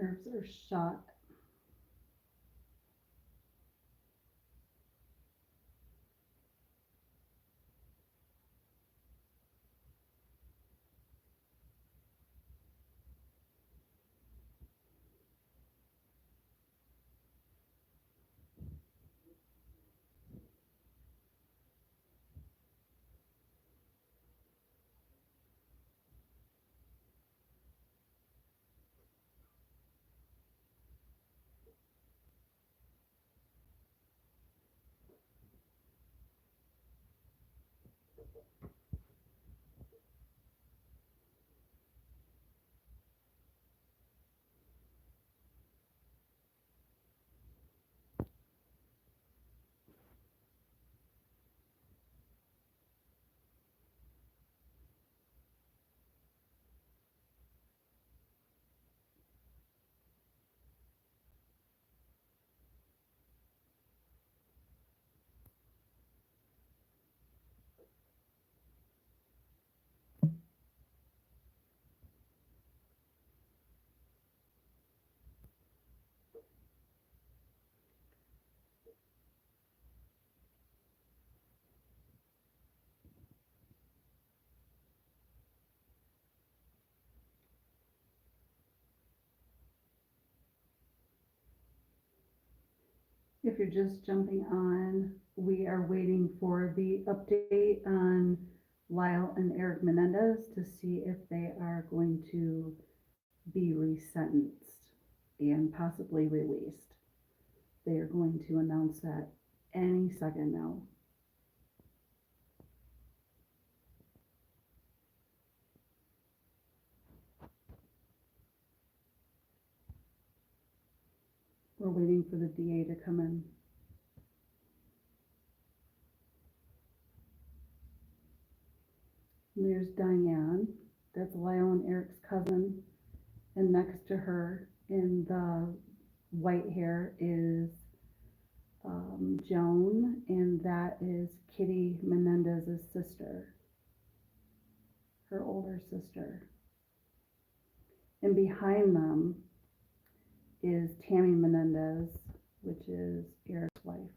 nerves are shot. If you're just jumping on, we are waiting for the update on Lyle and Eric Menendez to see if they are going to be resentenced and possibly released. They are going to announce that any second now. We're waiting for the DA to come in. And there's Diane. That's Lyle and Eric's cousin. And next to her in the white hair is Joan, and that is Kitty Menendez's sister, her older sister. And behind them is Tammy Menendez, which is Eric's wife.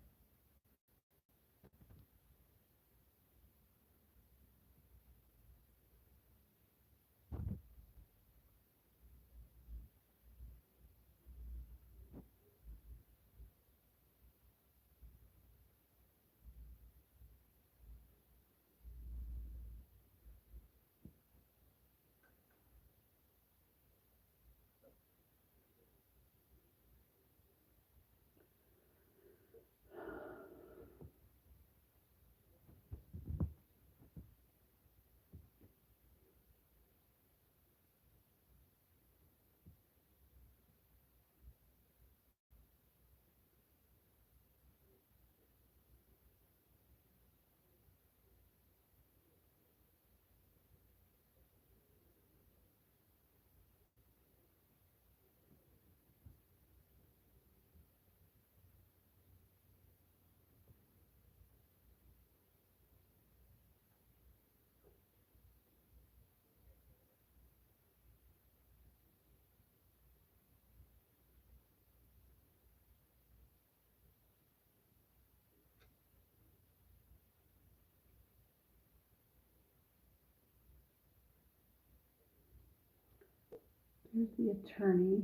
Here's the attorney.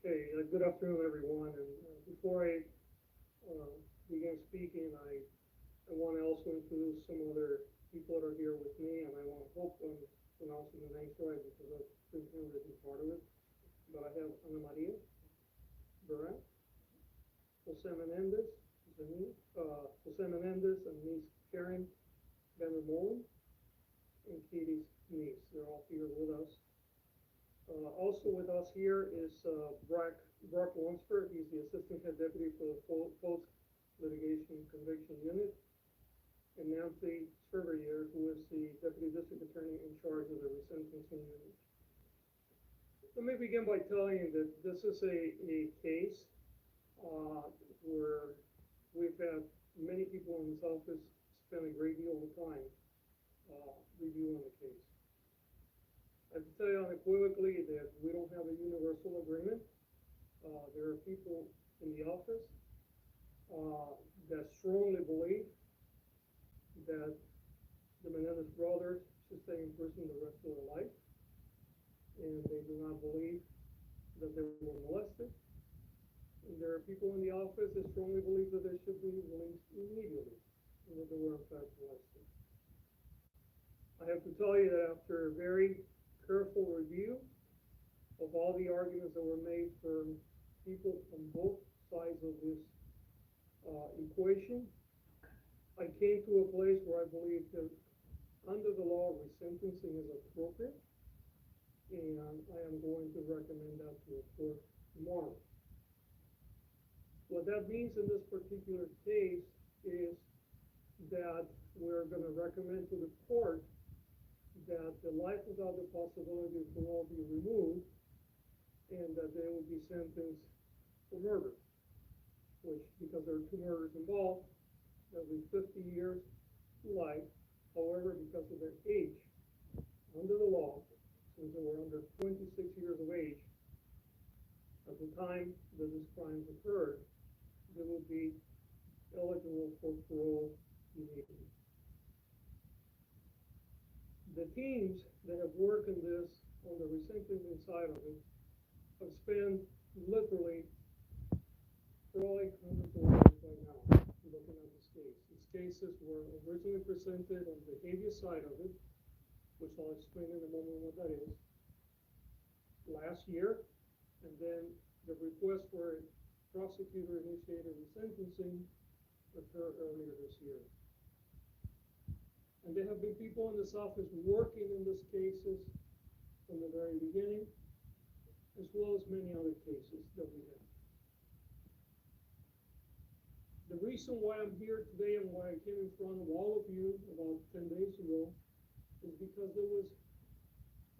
Okay, good afternoon, everyone. And before I begin speaking, I want to also introduce some other people that are here with me, and I want to hope I'm pronouncing the names right because I've been part of it. But I have Ana Maria Barat, Jose Menendez, Jose Menendez and niece Karen Van der Molen, and Katie's niece. They're all here with us. Also with us here is Brock Lunsford. He's the Assistant Head Deputy for the Post Litigation Conviction Unit, and Nancy Cervier, who is the Deputy District Attorney in charge of the resentencing unit. Let me begin by telling you that this is a case where we've had many people in this office spend a great deal of time reviewing the case. I can tell you unequivocally that we don't have a universal agreement. There are people in the office that strongly believe that the Menendez brothers should stay in prison the rest of their life, and they do not believe that they were molested. And there are people in the office that strongly believe that they should be released immediately, and that they were in fact molested. I have to tell you that after a very careful review of all the arguments that were made from people on both sides of this equation, I came to a place where I believe that under the law, resentencing is appropriate, and I am going to recommend that to the court tomorrow. What that means in this particular case is that we're going to recommend to the court that the life without the possibility of parole be removed, and that they will be sentenced for murder, which, because there are two murders involved, that'll be 50 years to life. However, because of their age, under the law, since they were under 26 years of age at the time that these crimes occurred, they will be eligible for parole immediately. The teams that have worked in this, on the resentencing side of it, have spent literally probably hundreds of hours right now looking at this case. These cases were originally presented on the habeas side of it, which I'll explain in a moment what that is, last year, and then the request for a prosecutor-initiated resentencing occurred earlier this year. And there have been people in this office working in these cases from the very beginning, as well as many other cases that we have. The reason why I'm here today and why I came in front of all of you about 10 days ago is because there was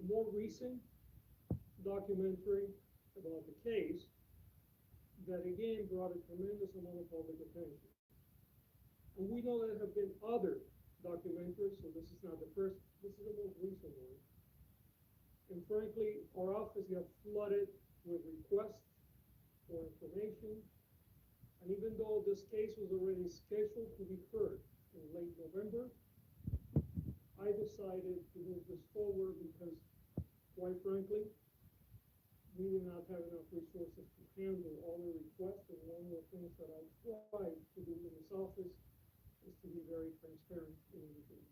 a more recent documentary about the case that again brought a tremendous amount of public attention. And we know there have been other documentaries, so this is not the first, this is the most recent one. And frankly, our office got flooded with requests for information. And even though this case was already scheduled to be heard in late November, I decided to move this forward because, quite frankly, we did not have enough resources to handle all the requests. And one of the things that I tried to do in this office is to be very transparent in everything.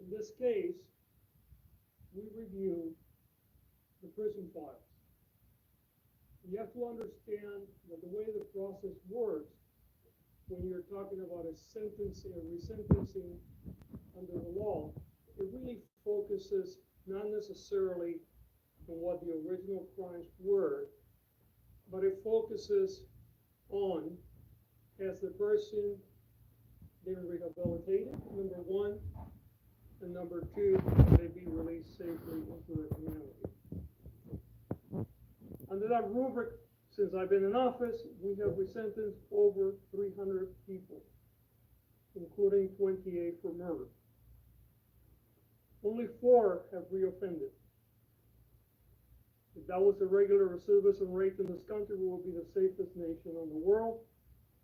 In this case, we review the prison files. You have to understand that the way the process works, when you're talking about a sentencing or resentencing under the law, it really focuses not necessarily on what the original crimes were, but it focuses on, has the person been rehabilitated, number one, and number two, can they be released safely into the community. Under that rubric, since I've been in office, we have resentenced over 300 people, including 28 for murder. Only 4 have reoffended. If that was the regular recidivism rate in this country, we would be the safest nation in the world,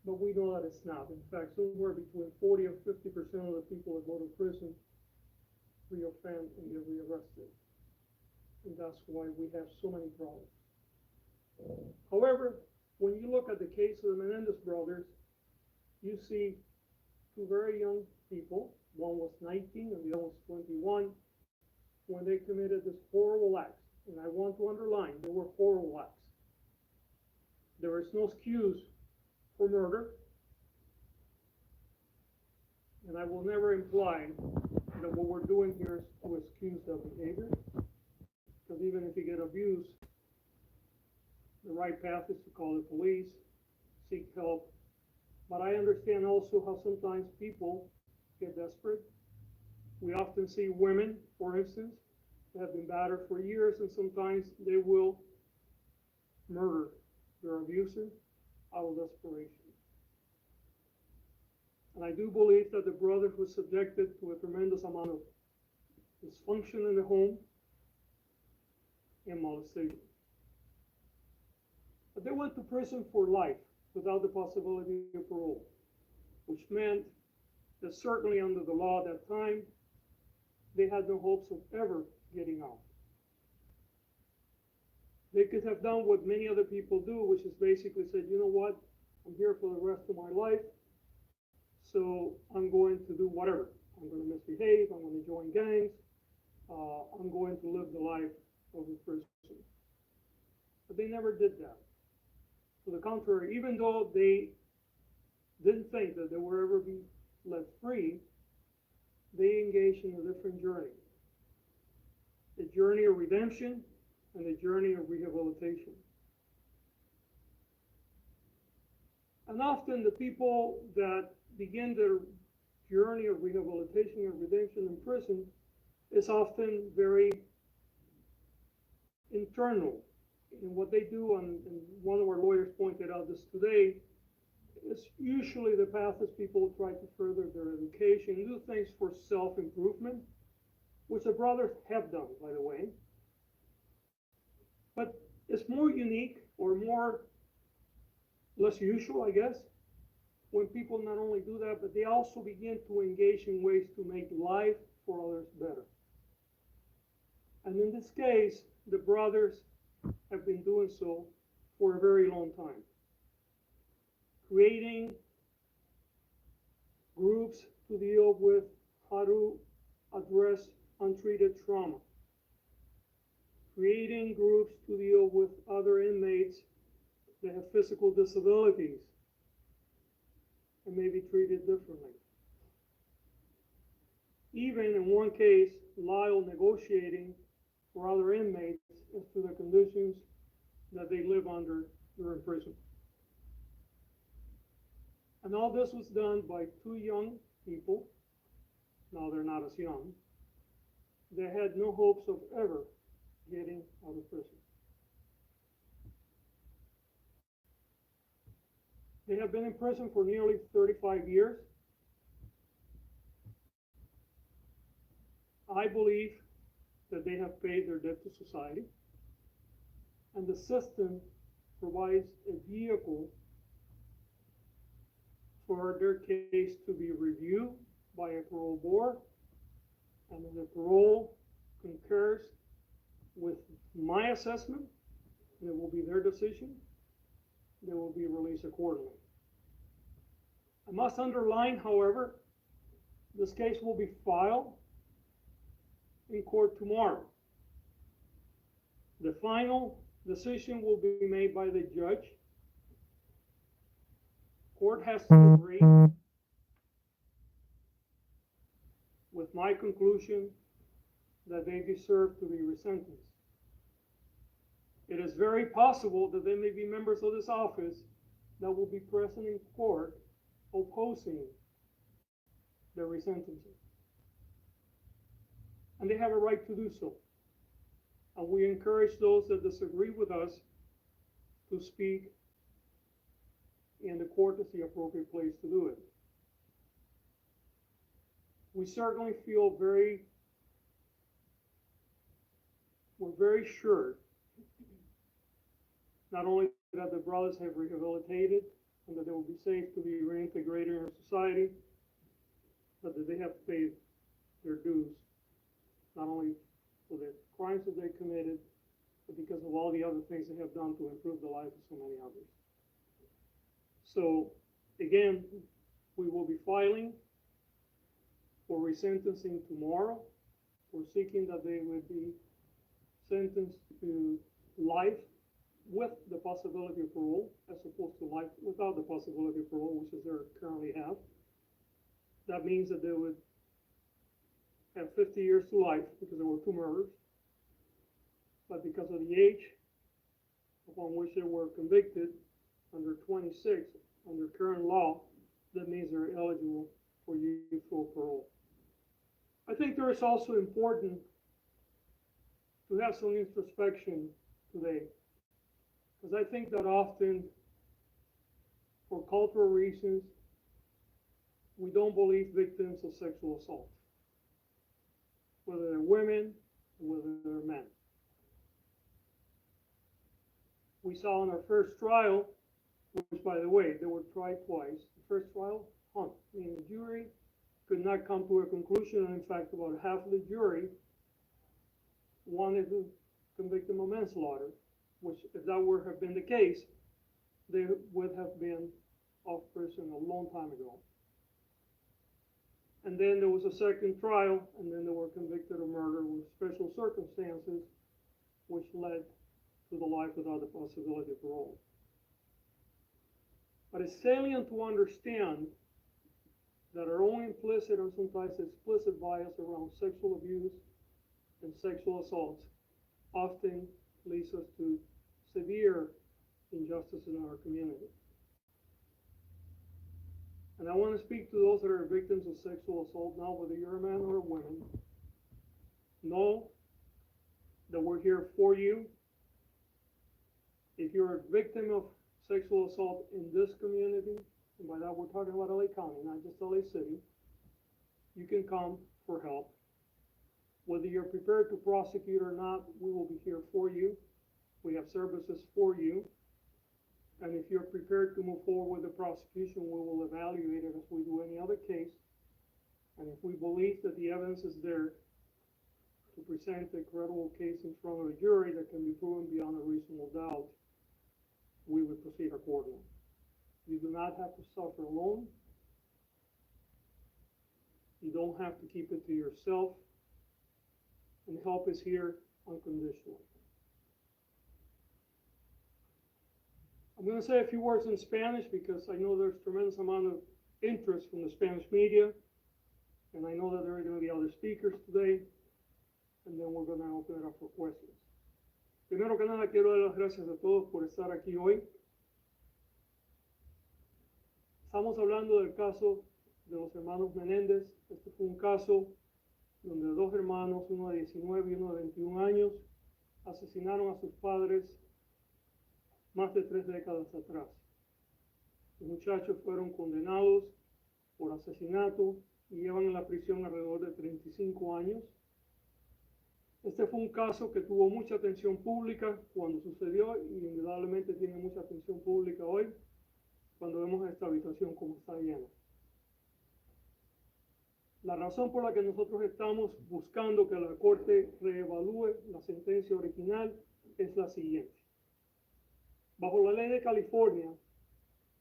but we know that it's not. In fact, somewhere between 40 and 50% of the people that go to prison reoffend and get rearrested. And that's why we have so many problems. However, when you look at the case of the Menendez brothers, you see 2 very young people. One was 19 and the other was 21 when they committed this horrible act. And I want to underline, they were horrible acts. There is no excuse for murder, and I will never imply that what we're doing here is to excuse that behavior, because even if you get abused, the right path is to call the police, seek help. But I understand also how sometimes people get desperate. We often see women, for instance, that have been battered for years, and sometimes they will murder their abuser out of desperation. And I do believe that the brother was subjected to a tremendous amount of dysfunction in the home and molestation. But they went to prison for life without the possibility of parole, which meant that certainly under the law at that time, they had no hopes of ever getting out. They could have done what many other people do, which is basically said, you know what, I'm here for the rest of my life, so I'm going to do whatever. I'm going to misbehave, I'm going to join gangs, I'm going to live the life of a person. But they never did that. To the contrary, even though they didn't think that they would ever be let free, they engaged in a different journey. The journey of redemption and the journey of rehabilitation. And often the people that begin their journey of rehabilitation and redemption in prison is often very internal. And what they do, and one of our lawyers pointed out this today, is usually the path is people try to further their education, do things for self-improvement, which the brothers have done, by the way. But it's more unique or less usual, I guess, when people not only do that, but they also begin to engage in ways to make life for others better. And in this case, the brothers have been doing so for a very long time, creating groups to deal with how to address untreated trauma, creating groups to deal with other inmates that have physical disabilities and may be treated differently. Even in one case, Lyle negotiating for other inmates as to the conditions that they live under during prison. And all this was done by two young people. Now they're not as young. They had no hopes of ever getting out of prison. They have been in prison for nearly 35 years. I believe that they have paid their debt to society, and the system provides a vehicle for their case to be reviewed by a parole board, and if the parole concurs with my assessment, it will be their decision. They will be released accordingly. I must underline, however, this case will be filed in court tomorrow. The final decision will be made by the judge. Court has to agree with my conclusion that they deserve to be resentenced. It is very possible that there may be members of this office that will be present in court opposing the resentencing. And they have a right to do so. And we encourage those that disagree with us to speak, and the court is the appropriate place to do it. We certainly feel we're very sure not only that the brothers have rehabilitated and that they will be safe to be reintegrated in our society, but that they have paid their dues, not only for the crimes that they committed, but because of all the other things they have done to improve the lives of so many others. So, again, we will be filing for resentencing tomorrow. We're seeking that they would be sentenced to life with the possibility of parole, as opposed to life without the possibility of parole, which is they currently have. That means that they would have 50 years to life because there were 2 murders. But because of the age upon which they were convicted, under 26, under current law, that means they're eligible for youthful parole. I think there is also important to have some introspection today, because I think that often, for cultural reasons, we don't believe victims of sexual assault, whether they're women or whether they're men. We saw in our first trial, which, by the way, they were tried twice. The first trial, meaning the jury could not come to a conclusion, and in fact, about half of the jury wanted to convict them of manslaughter, which, if that were have been the case, they would have been off prison a long time ago. And then there was a second trial, and then they were convicted of murder with special circumstances, which led to the life without the possibility of parole. But it's salient to understand that our own implicit and sometimes explicit bias around sexual abuse and sexual assaults often leads us to severe injustices in our community. And I want to speak to those that are victims of sexual assault now, whether you're a man or a woman. Know that we're here for you. If you're a victim of sexual assault in this community, and by that we're talking about LA County, not just LA City, you can come for help. Whether you're prepared to prosecute or not, we will be here for you. We have services for you. And if you're prepared to move forward with the prosecution, we will evaluate it as we do any other case. And if we believe that the evidence is there to present a credible case in front of a jury that can be proven beyond a reasonable doubt, we would proceed accordingly. You do not have to suffer alone. You don't have to keep it to yourself. And help is here unconditionally. I'm going to say a few words in Spanish because I know there's tremendous amount of interest from the Spanish media, and I know that there are going to be other speakers today, and then we're going to open it up for questions. Primero que nada, quiero dar las gracias a todos por estar aquí hoy. Estamos hablando del caso de los hermanos Menéndez. Este fue un caso donde 2 hermanos, uno de 19 y uno de 21 años, asesinaron a sus padres más de 3 décadas atrás. Los muchachos fueron condenados por asesinato y llevan en la prisión alrededor de 35 años. Este fue un caso que tuvo mucha atención pública cuando sucedió y indudablemente tiene mucha atención pública hoy cuando vemos esta habitación como está llena. La razón por la que nosotros estamos buscando que la Corte reevalúe la sentencia original es la siguiente. Bajo la ley de California,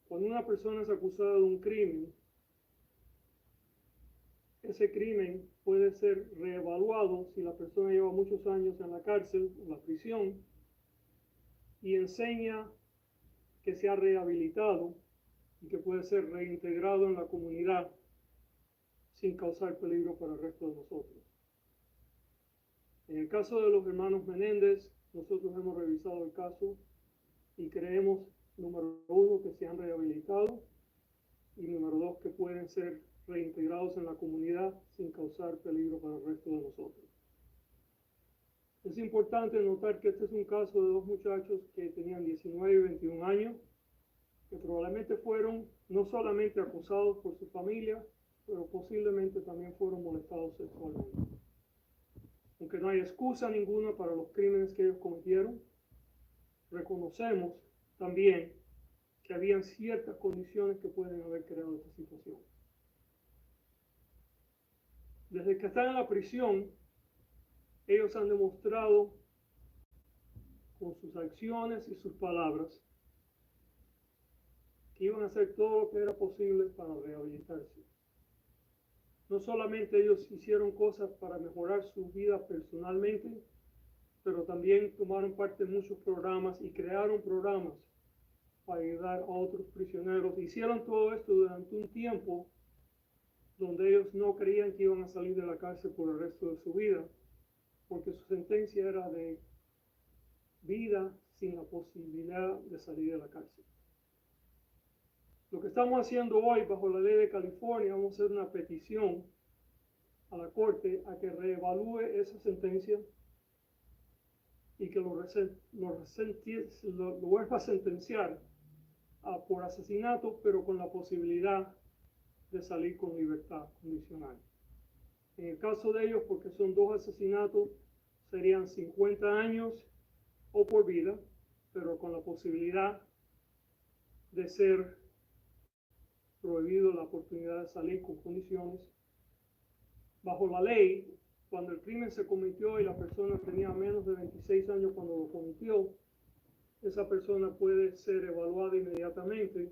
cuando una persona es acusada de un crimen, ese crimen puede ser reevaluado si la persona lleva muchos años en la cárcel, en la prisión, y enseña que se ha rehabilitado y que puede ser reintegrado en la comunidad sin causar peligro para el resto de nosotros. En el caso de los hermanos Menéndez, nosotros hemos revisado el caso y creemos, número 1, que se han rehabilitado y número 2, que pueden ser reintegrados en la comunidad sin causar peligro para el resto de nosotros. Es importante notar que este es un caso de 2 muchachos que tenían 19 y 21 años, que probablemente fueron no solamente acosados por su familia, pero posiblemente también fueron molestados sexualmente. Aunque no hay excusa ninguna para los crímenes que ellos cometieron, reconocemos también que habían ciertas condiciones que pueden haber creado esta situación. Desde que están en la prisión, ellos han demostrado con sus acciones y sus palabras que iban a hacer todo lo que era posible para rehabilitarse. No solamente ellos hicieron cosas para mejorar su vida personalmente, pero también tomaron parte en muchos programas y crearon programas para ayudar a otros prisioneros. Hicieron todo esto durante un tiempo donde ellos no creían que iban a salir de la cárcel por el resto de su vida, porque su sentencia era de vida sin la posibilidad de salir de la cárcel. Lo que estamos haciendo hoy bajo la ley de California, vamos a hacer una petición a la Corte a que reevalúe esa sentencia y que lo vuelva a sentenciar por asesinato, pero con la posibilidad de salir con libertad condicional. En el caso de ellos, porque son 2 asesinatos, serían 50 años o por vida, pero con la posibilidad de ser prohibido la oportunidad de salir con condiciones. Bajo la ley, cuando el crimen se cometió y la persona tenía menos de 26 años cuando lo cometió, esa persona puede ser evaluada inmediatamente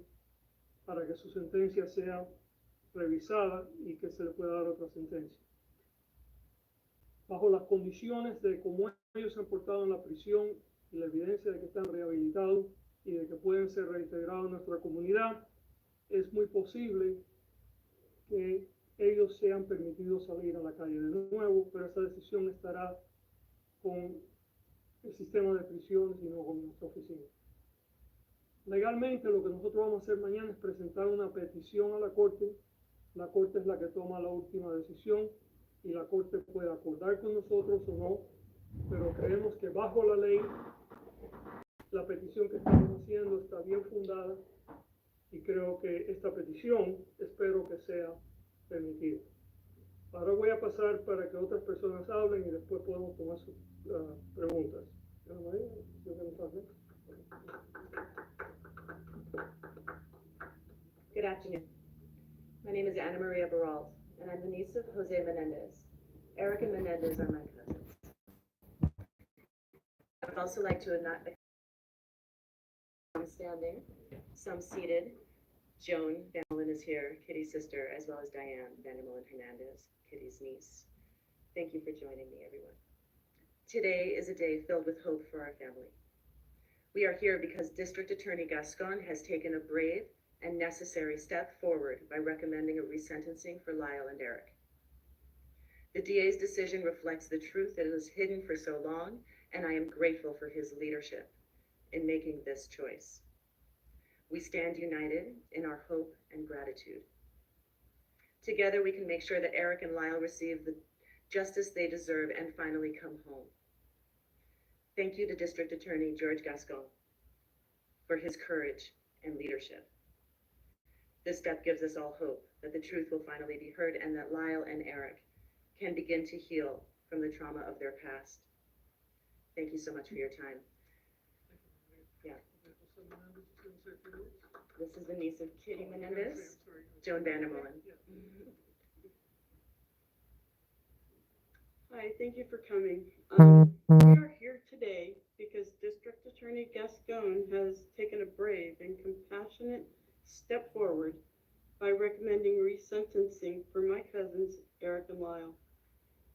para que su sentencia sea revisada y que se le pueda dar otra sentencia. Bajo las condiciones de cómo ellos se han portado en la prisión y la evidencia de que están rehabilitados y de que pueden ser reintegrados en nuestra comunidad, es muy posible que ellos sean permitidos salir a la calle de nuevo, pero esa decisión estará con el sistema de prisiones y no con nuestra oficina. Legalmente, lo que nosotros vamos a hacer mañana es presentar una petición a la Corte. La Corte es la que toma la última decisión y la Corte puede acordar con nosotros o no, pero creemos que bajo la ley la petición que estamos haciendo está bien fundada y creo que esta petición espero que sea permitida. Ahora voy a pasar para que otras personas hablen y después podemos tomar sus preguntas. Good afternoon. My name is Ana Maria Baralt, and I'm the niece of Jose Menendez. Eric and Menendez are my cousins. I would also like to acknowledge some standing, some seated. Joan Vandermolen is here, Kitty's sister, as well as Diane Vandermolen Hernandez, Kitty's niece. Thank you for joining me, everyone. Today is a day filled with hope for our family. We are here because District Attorney Gascon has taken a brave and necessary step forward by recommending a resentencing for Lyle and Eric. The DA's decision reflects the truth that was hidden for so long, and I am grateful for his leadership in making this choice. We stand united in our hope and gratitude. Together, we can make sure that Eric and Lyle receive the justice they deserve and finally come home. Thank you to District Attorney George Gascon for his courage and leadership. This step gives us all hope that the truth will finally be heard and that Lyle and Eric can begin to heal from the trauma of their past. Thank you so much for your time. Yeah. This is the niece of Kitty Menendez, Joan Vandermolen. Hi, thank you for coming. We are here today because District Attorney Gascon has taken a brave and compassionate step forward by recommending resentencing for my cousins Eric and Lyle.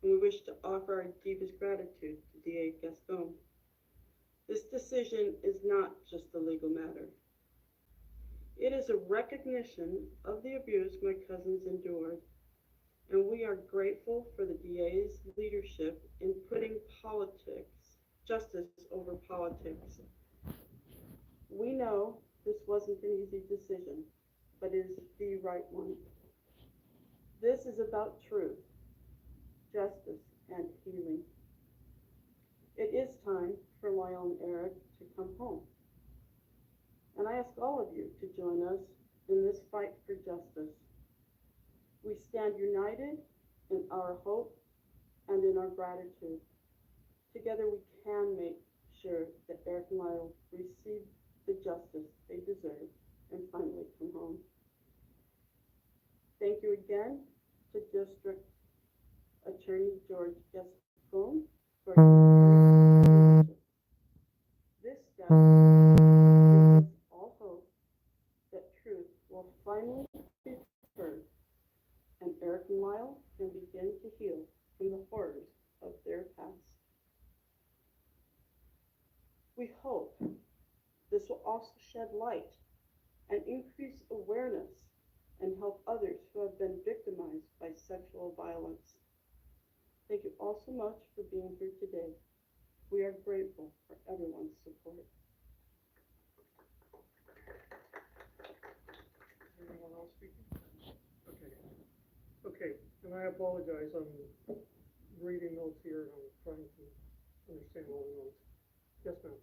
And we wish to offer our deepest gratitude to DA Gascon. This decision is not just a legal matter. It is a recognition of the abuse my cousins endured, and we are grateful for the DA's leadership in putting justice over politics. We know this wasn't an easy decision, but it is the right one. This is about truth, justice, and healing. It is time for Lyle and Eric to come home. And I ask all of you to join us in this fight for justice. We stand united in our hope and in our gratitude. Together we can make sure that Eric and Lyle receive the justice they deserve and finally come home. Thank you again to District Attorney George Gascon for his leadership. This step gives us all hope that truth will finally be heard and Eric and Lyle can begin to heal from the horrors of their past. will also shed light and increase awareness and help others who have been victimized by sexual violence. Thank you all so much for being here today. We are grateful for everyone's support. Anyone else speaking? Okay. Okay, and I apologize, I'm reading notes here and I'm trying to understand all the notes. Yes, ma'am.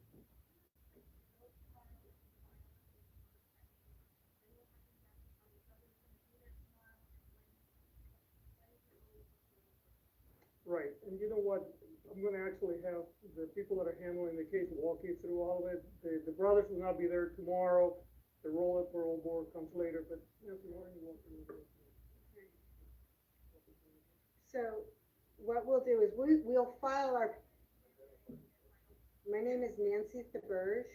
Right, and you know what, I'm gonna actually have the people that are handling the case walk you through all of it. The brothers will not be there tomorrow, the roll-up parole board comes later, but Nancy, why don't you walk through it? So what we'll do is we'll file our, my name is Nancy Theberge.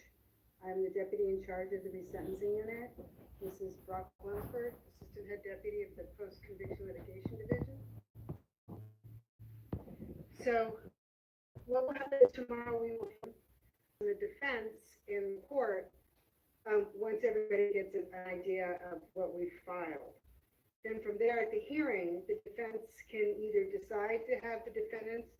I'm the deputy in charge of the resentencing unit. This is Brock Wimford, assistant head deputy of the post-conviction litigation division. So what will happen is tomorrow we will, the defense in court, once everybody gets an idea of what we filed. Then from there at the hearing, the defense can either decide to have the defendants,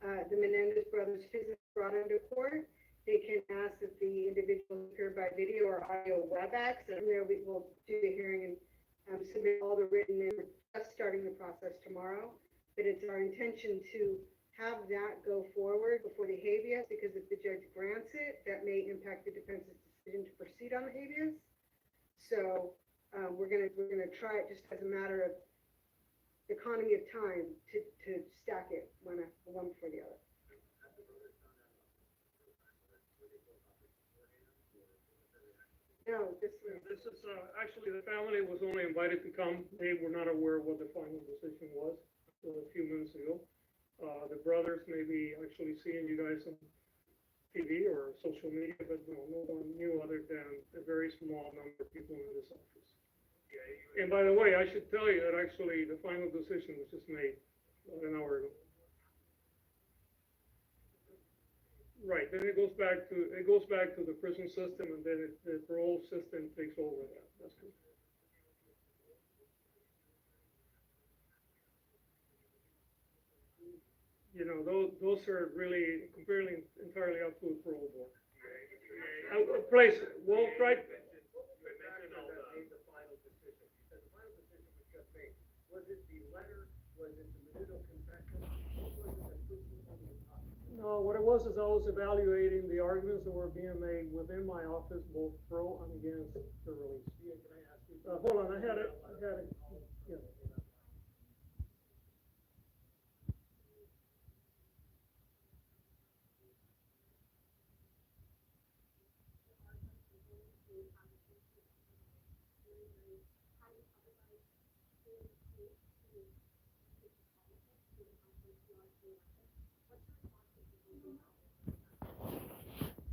the Menendez brothers physically brought into court. They can ask that the individuals appear by video or audio WebEx, and there we will do the hearing and submit all the written in. We're just starting the process tomorrow, but it's our intention to have that go forward before the habeas, because if the judge grants it, that may impact the defense's decision to proceed on the habeas. So we're gonna try it just as a matter of economy of time to stack it one before the other. No, this This is, actually, the family was only invited to come, they were not aware of what the final decision was until a few minutes ago. The brothers may be actually seeing you guys on TV or social media, but no one knew other than a very small number of people in this office. And by the way, I should tell you that actually the final decision was just made about an hour ago. Right, then it goes back to the prison system, and then the parole system takes over that, that's good. You know, those are really completely entirely up to the parole board. Please, we'll try. No, what it was is I was evaluating the arguments that were being made within my office, both pro and against the release. Hold on, I had it, yeah.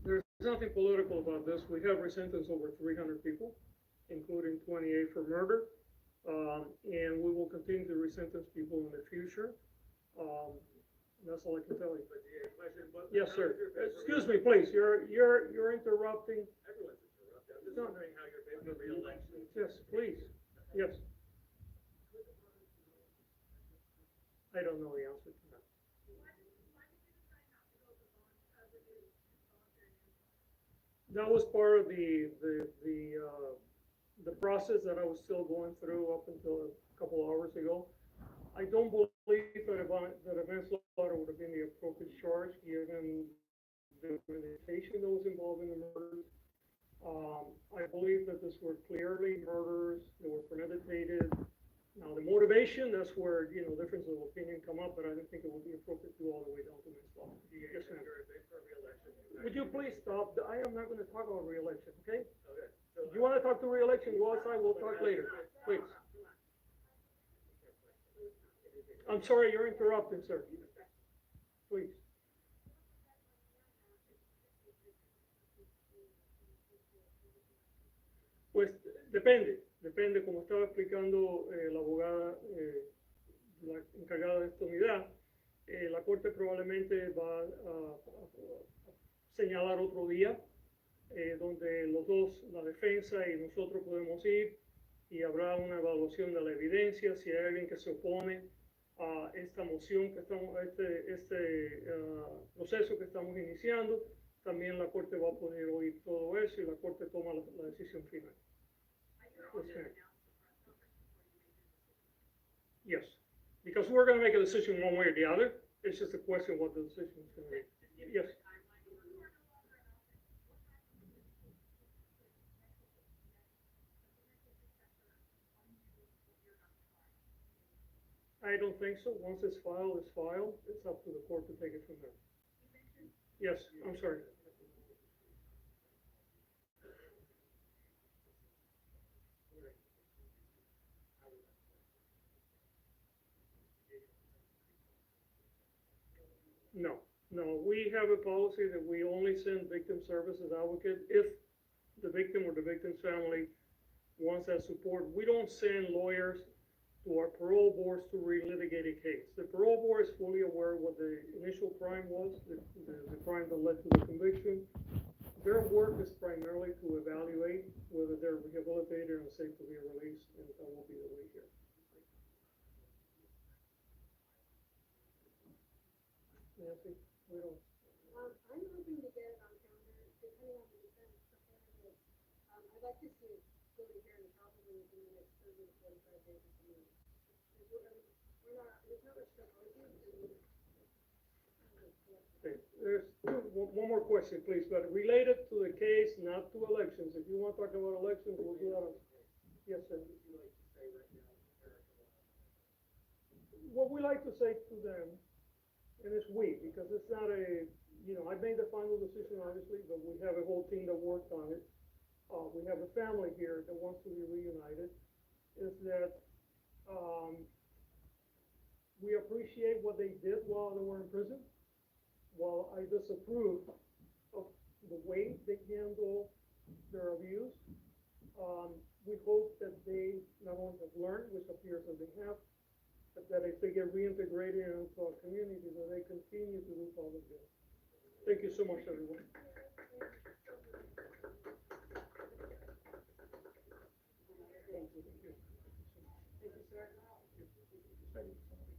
There's nothing political about this. We have resentenced over 300 people, including 28 for murder. And we will continue to resentence people in the future. That's all I can tell you. Yes, sir. Excuse me, please. You're interrupting. Everyone's interrupting. I'm just wondering how you're making a re-election. Yes, please. Yes. I don't know the answer to that. That was part of the process that I was still going through up until a couple hours ago. I don't believe that a manslaughter would have been the appropriate charge given the premeditation that was involved in the murders. I believe that these were clearly murders that were premeditated. Now the motivation, that's where, differences of opinion come up, but I don't think it would be appropriate to go all the way down to manslaughter. Yes, ma'am. Would you please stop? I am not going to talk about re-election, okay? Okay. If you want to talk to re-election, go outside, we'll talk later, please. I'm sorry, you're interrupting, sir. Please. Pues depende, como estaba explicando la abogada, la encargada de esta unidad, la corte probablemente va a señalar otro día donde los dos, la defensa y nosotros podemos ir y habrá una evaluación de la evidencia. Si hay alguien que se opone a esta moción que estamos, a este proceso que estamos iniciando, también la Corte va a poder oír todo eso y la Corte toma la decisión final. Yes, because we're going to make a decision one way or the other. It's just a question of what the decision is going to be. Yes. I don't think so. Once it's filed, it's filed. It's up to the court to take it from there. Yes, I'm sorry. No, no, we have a policy that we only send victim services advocate if the victim or the victim's family wants that support. We don't send lawyers to our parole boards to relitigate a case. The parole board is fully aware of what the initial crime was, the crime that led to the conviction. Their work is primarily to evaluate whether they're rehabilitated and safe to be released, and that will be the way here. Nancy, we don't. I'm hoping to get it on calendar, depending on the defense, preparing it. I'd like to see it go to hearing probably within the next 30 to 45 days of the meeting. There's not much to argue. Okay, there's one more question, please, but related to the case, not to elections. If you want to talk about elections, we'll do that. Yes, sir. What we like to say to them, and it's we, because it's not a, I made the final decision, obviously, but we have a whole team that worked on it. We have a family here that wants to be reunited, is that we appreciate what they did while they were in prison. While I disapprove of the way they handle their abuse, we hope that they not only have learned, which appears that they have, but that if they get reintegrated into our community, that they continue to do public good. Thank you so much, everyone. Thank you. Thank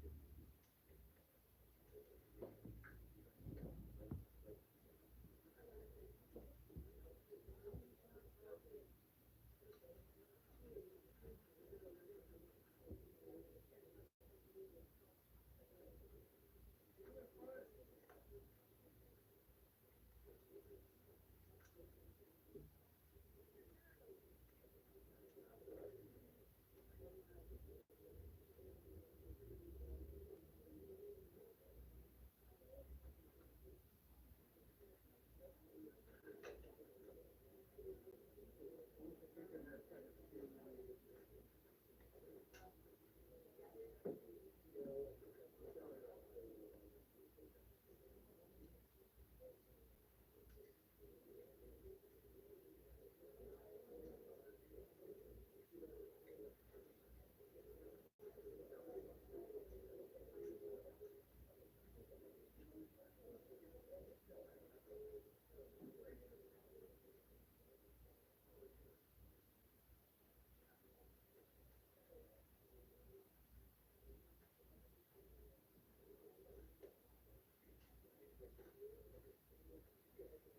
you, sir.